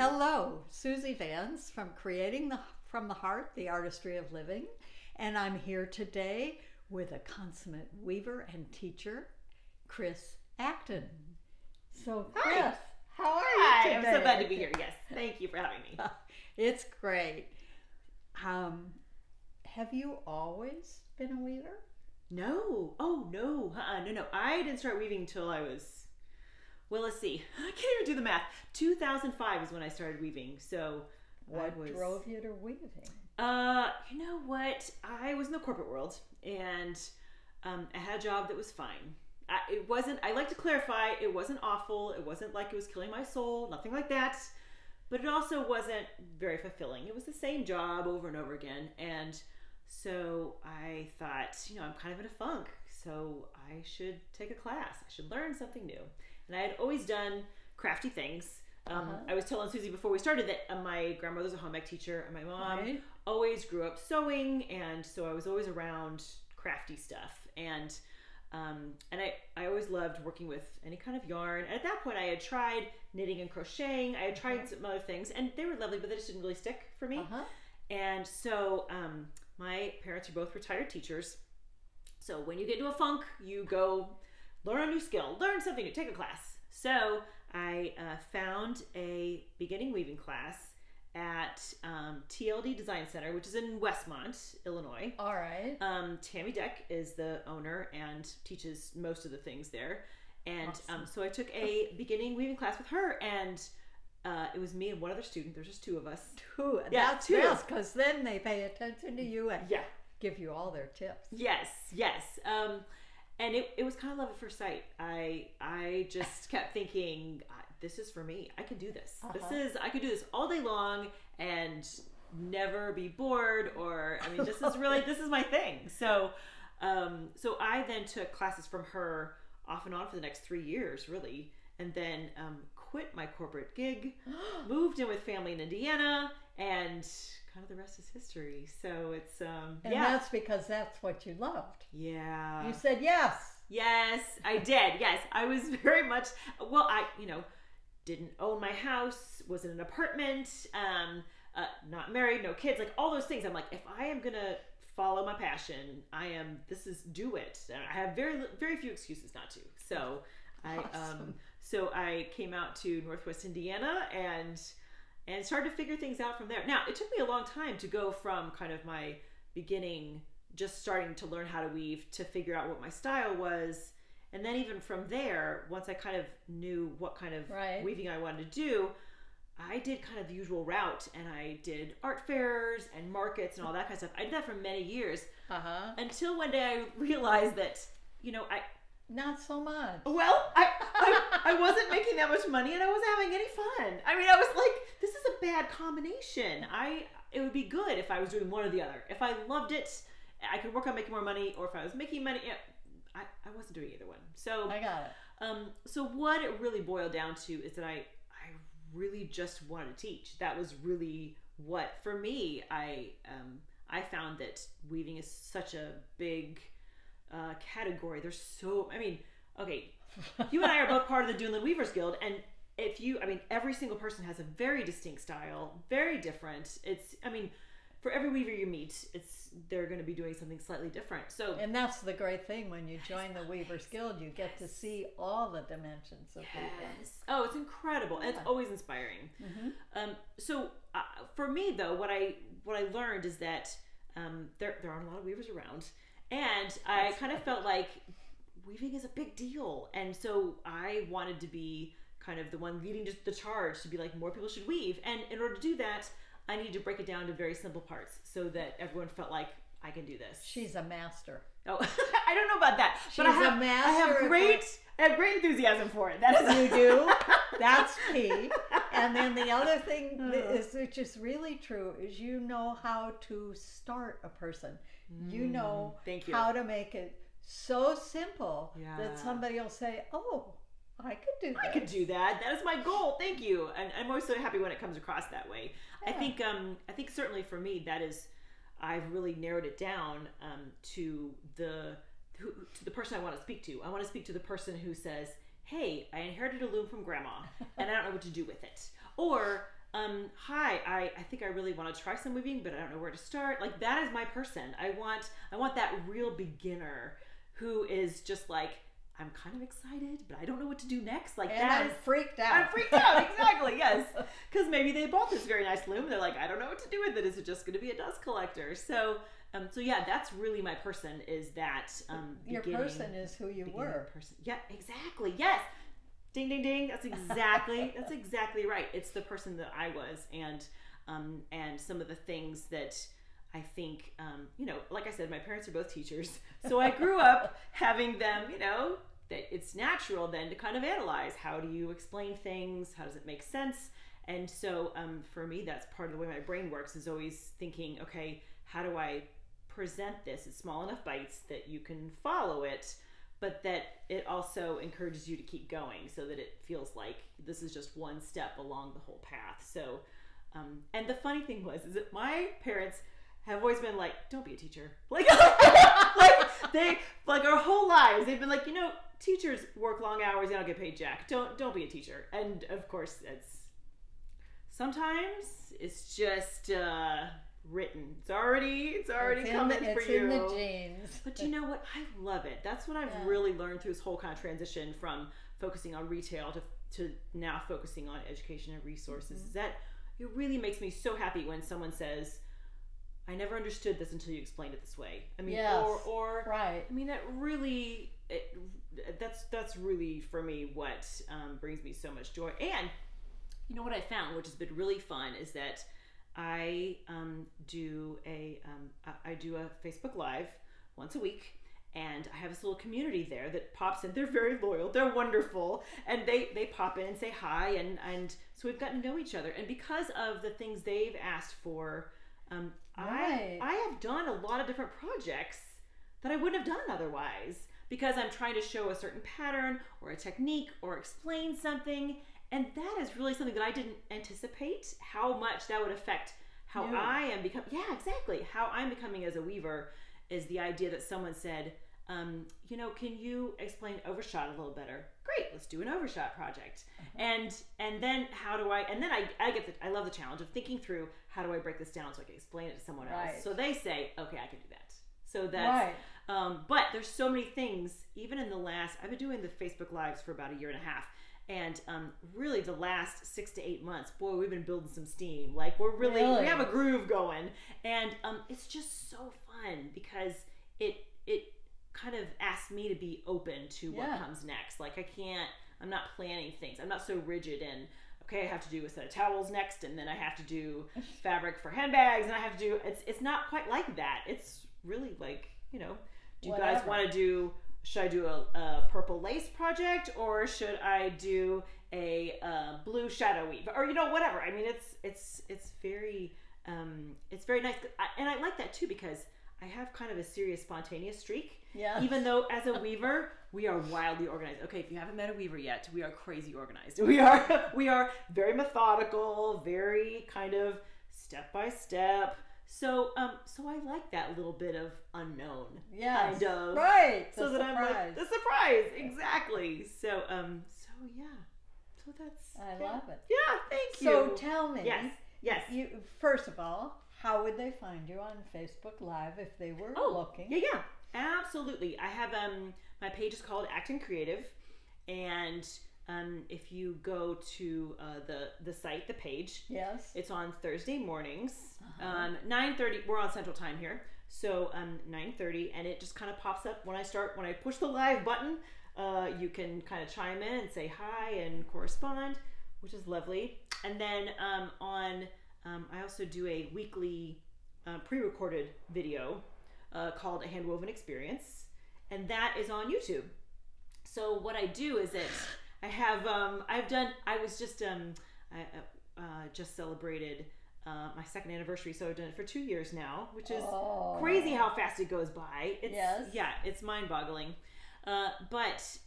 Hello, Suzy Vance from from the Heart, the Artistry of Living, and I'm here today with a consummate weaver and teacher, Chris Acton. So, Chris, Hi. how are Hi, you today? I'm so glad to be here. Yes, thank you for having me. It's great. Have you always been a weaver? No, no. I didn't start weaving until I was, well, let's see. I can't even do the math. 2005 is when I started weaving. So What drove you to weaving? you know what? I was in the corporate world, and I had a job that was fine. I like to clarify, it wasn't awful. It wasn't like it was killing my soul, nothing like that. But it also wasn't very fulfilling. It was the same job over and over again. And so I thought, I'm kind of in a funk. So I should take a class. I should learn something new. And I had always done crafty things. I was telling Suzy before we started that my grandmother's a home ec teacher, and my mom always grew up sewing. And so I was always around crafty stuff. And I always loved working with any kind of yarn. And at that point, I had tried knitting and crocheting. I had tried some other things, and they were lovely, but they just didn't really stick for me. And so my parents are both retired teachers. So when you get into a funk, you go learn a new skill, learn something new, take a class. So I found a beginning weaving class at TLD Design Center, which is in Westmont, Illinois. All right. Tammy Deck is the owner and teaches most of the things there. And Awesome. so I took a beginning weaving class with her, and it was me and one other student. There's just two of us. Two. Yeah, That's two. best, because then they pay attention to you and give you all their tips. Yes. And it was kind of love at first sight. I just kept thinking, this is for me. I can do this. I could do this all day long and never be bored, this is my thing. So I then took classes from her off and on for the next 3 years, really. And then quit my corporate gig, moved in with family in Indiana, and kind of the rest is history. So it's, that's because that's what you loved. Yeah. You said yes. Yes, I did. Yes, I was very much, well, I didn't own my house, was in an apartment, not married, no kids, like all those things. I'm like, if I am going to follow my passion, do it. I have very, very few excuses not to. So I came out to Northwest Indiana and started to figure things out from there. Now, it took me a long time to go from kind of my beginning, just starting to learn how to weave, to figure out what my style was. And then even from there, once I kind of knew what kind of weaving I wanted to do, I did kind of the usual route, and I did art fairs and markets and all that kind of stuff. I did that for many years until one day I realized that, Not so much. Well, I wasn't making that much money, and I wasn't having any fun. I mean, I was like, this is a bad combination. It would be good if I was doing one or the other. If I loved it, I could work on making more money, or if I was making money, I wasn't doing either one. So I got it. So what it really boiled down to is that I really just wanted to teach. That was really what, for me, I found that weaving is such a big category. There's you and I are both part of the Dunlin Weavers Guild, and every single person has a very distinct style, very different. For every weaver you meet, they're going to be doing something slightly different. So, and that's the great thing when you join the Weavers Guild, you get to see all the dimensions of weaving. Oh, it's incredible, and it's always inspiring. So, for me though, what I learned is that there aren't a lot of weavers around, and I kind of felt like weaving is a big deal, and so I wanted to be kind of the one leading the charge to be like, more people should weave, and in order to do that, I needed to break it down to very simple parts so that everyone felt like, I can do this. She's a master. Oh, I don't know about that. She's a master. I have great enthusiasm for it. That is, you do. That's key. And then the other thing which is really true, is you know how to start a person. You know how to make it so simple that somebody will say, oh, I could do that. I could do that. That is my goal. Thank you. And I'm always so happy when it comes across that way. I think certainly for me, that is, I've really narrowed it down to the person I want to speak to. I want to speak to the person who says, hey, I inherited a loom from grandma and I don't know what to do with it. Or hi, I think I really want to try some weaving, but I don't know where to start. Like, that is my person. I want that real beginner who is just like, I'm kind of excited, but I don't know what to do next. Like, and I'm freaked out. I'm freaked out, exactly, yes. Because maybe they bought this very nice loom. They're like, I don't know what to do with it. Is it just going to be a dust collector? So yeah, that's really my person, is that your person is who you were. Person. Yeah, exactly, yes. Ding, ding, ding. That's exactly right. It's the person that I was, and some of the things that I think, like I said, my parents are both teachers, so I grew up having them, that it's natural then to kind of analyze, how do you explain things, how does it make sense? And so for me, that's part of the way my brain works, is always thinking, okay, how do I present this in small enough bites that you can follow it, but that it also encourages you to keep going, so that it feels like this is just one step along the whole path. So, and the funny thing is that my parents have always been like, don't be a teacher. Like, our whole lives, they've been like, teachers work long hours, they don't get paid jack. Don't be a teacher. And of course, sometimes it's just, written. It's already coming for you. It's in the genes. But you know what? I love it. That's what I've really learned through this whole kind of transition from focusing on retail to now focusing on education and resources. Is that it really makes me so happy when someone says, I never understood this until you explained it this way. I mean, or right. I mean, that really, that's really for me what brings me so much joy. And you know what I found, which has been really fun, is that I do a Facebook Live once a week, and I have this little community there that pops in. They're very loyal. They're wonderful, and they pop in and say hi, and so we've gotten to know each other. And because of the things they've asked for, I have done a lot of different projects that I wouldn't have done otherwise, because I'm trying to show a certain pattern or a technique or explain something. And that is really something that I didn't anticipate, how much that would affect how I am becoming. Yeah, exactly. How I'm becoming as a weaver is the idea that someone said, can you explain overshot a little better? Great, let's do an overshot project. And then I love the challenge of thinking through, how do I break this down so I can explain it to someone else? So they say, okay, I can do that. So that's, but there's so many things, even in I've been doing the Facebook Lives for about 1.5 years. And really the last 6 to 8 months, boy, we've been building some steam. Like, we have a groove going. And it's just so fun, because it kind of asks me to be open to what comes next. Like, I'm not planning things. I'm not so rigid in, okay, I have to do a set of towels next, and then I have to do fabric for handbags, and I have to do, it's not quite like that. It's really like, do you guys want to do, should I do a purple lace project, or should I do a blue shadow weave, or whatever. I mean, it's very nice, and I like that too, because I have kind of a serious spontaneous streak. Yeah. Even though as a weaver, we are wildly organized. Okay, if you haven't met a weaver yet, we are crazy organized. We are very methodical, very kind of step by step. So I like that little bit of unknown. Yeah. Kind of. Right. So that I'm like, the surprise. Exactly. So yeah. So that's. I love it. Yeah. Thank you. So tell me. Yes. You, first of all, how would they find you on Facebook Live if they were looking? Yeah. Absolutely. I have my page is called Acton Creative, and if you go to the site, the page, it's on Thursday mornings, 9:30. We're on Central Time here, so 9:30, and it just kind of pops up when I push the live button. You can kind of chime in and say hi and correspond, which is lovely. And then I also do a weekly pre-recorded video called A Handwoven Experience, and that is on YouTube. So what I do is that I have I just celebrated my 2nd anniversary, so I've done it for 2 years now, which is crazy how fast it goes by. It's mind-boggling. But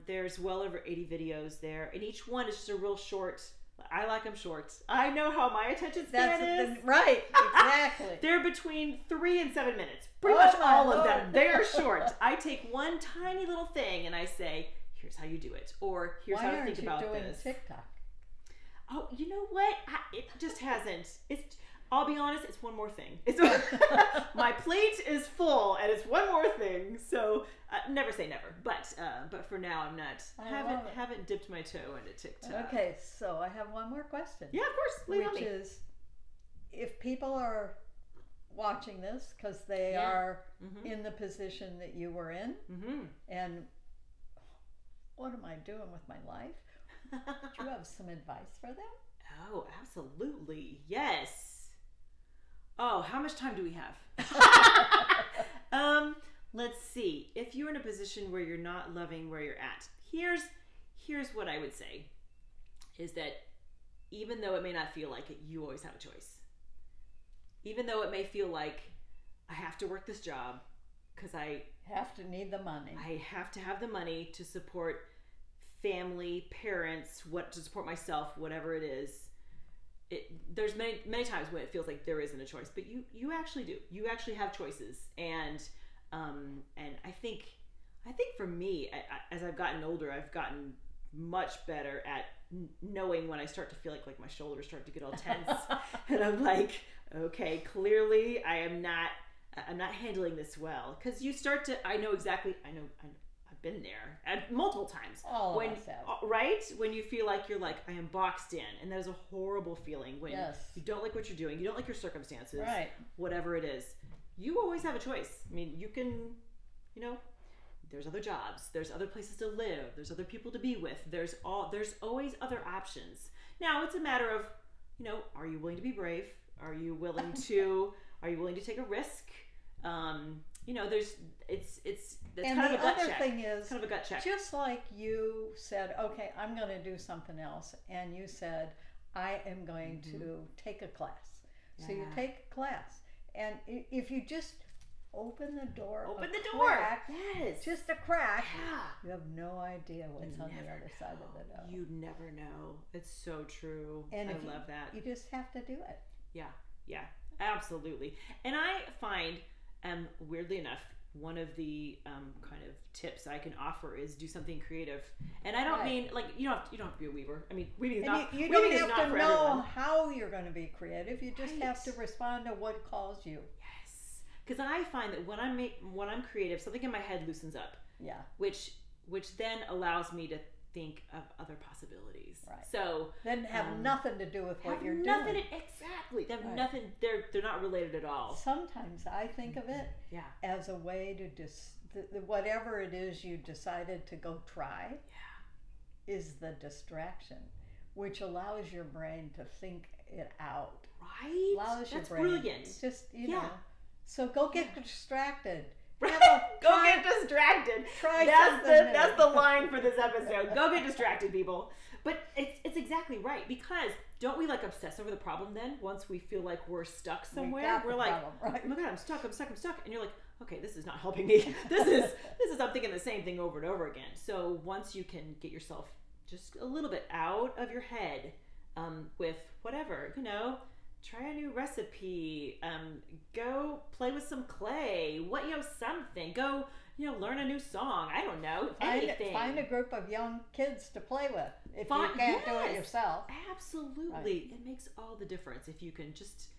there's well over 80 videos there, and each one is just a real short. I like them short. I know how my attention span is. Right, exactly. They're between 3 and 7 minutes. Pretty much all of them. They're short. I take one tiny little thing and I say, here's how you do it. Or here's how to think about this. Why aren't you doing TikTok? Oh, you know what? It just hasn't. I'll be honest, it's one more thing. My plate is full, and it's one more thing. So never say never. But for now, I'm not. Haven't dipped my toe into TikTok. Okay, so I have one more question. Yeah, of course. Which is, if people are watching this because they are in the position that you were in, and what am I doing with my life? Do you have some advice for them? Oh, absolutely. Yes. Oh, how much time do we have? Let's see. If you're in a position where you're not loving where you're at, here's what I would say is that even though it may not feel like it, you always have a choice. Even though it may feel like I have to work this job because I have to need the money. I have to have the money to support family, parents, to support myself, whatever it is. There's many times when it feels like there isn't a choice, but you actually do. You actually have choices, and I think for me, as I've gotten older, I've gotten much better at knowing when I start to feel like my shoulders start to get all tense, and I'm like, okay, clearly I'm not handling this well, because you start to. I know I've been there and multiple times. All of us have. Right? When you feel like you're I am boxed in, and that is a horrible feeling when you don't like what you're doing, you don't like your circumstances, right? Whatever it is, you always have a choice. I mean, you can, there's other jobs, there's other places to live, there's other people to be with, there's always other options. Now it's a matter of, are you willing to be brave? Are you willing to take a risk? That's and kind the of a gut other check. thing is, kind of a gut check. Just like you said, okay, I'm going to do something else, and you said, I am going to take a class. Yeah. So you take a class, and if you just open the door, crack, yes, just a crack, you have no idea what's on the other side of the door. You never know. It's so true. And I love that. You just have to do it. Yeah, absolutely. And I find, weirdly enough, one of the kind of tips I can offer is do something creative. And I don't mean you don't have to be a weaver. I mean, weaving is not. You don't have to know everyone. How you're going to be creative. You just have to respond to what calls you. Yes, because I find that when I'm creative, something in my head loosens up. Yeah. Which then allows me to think of other possibilities. Right. So then have nothing to do with what you're nothing doing. Exactly. They have nothing. They're not related at all. Sometimes I think of it as a way to whatever it is you decided to go try is the distraction, which allows your brain to think it out. Right. Allows your That's brain. Brilliant. Just know. So go get distracted. Go get distracted. That's the line for this episode. Go get distracted, people. But it's exactly right, because don't we obsess over the problem then? Once we feel like we're stuck somewhere, we're like, right. oh my God, I'm stuck, and you're like, okay, this is not helping me. This is I'm thinking the same thing over and over again. So once you can get yourself just a little bit out of your head, with whatever, try a new recipe, go play with some clay, something, go, learn a new song. I don't know, anything. Find a group of young kids to play with if you can't do it yourself. Absolutely. Right. It makes all the difference if you can just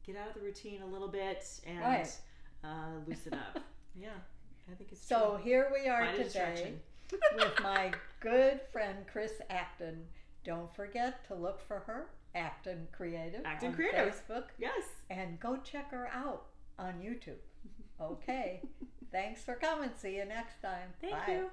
get out of the routine a little bit and loosen up. Yeah, I think it's so true. Here we are today with my good friend Chris Acton. Don't forget to look for her, Acton Creative, on Facebook. Yes. And go check her out on YouTube. Okay. Thanks for coming. See you next time. Thank Bye. you.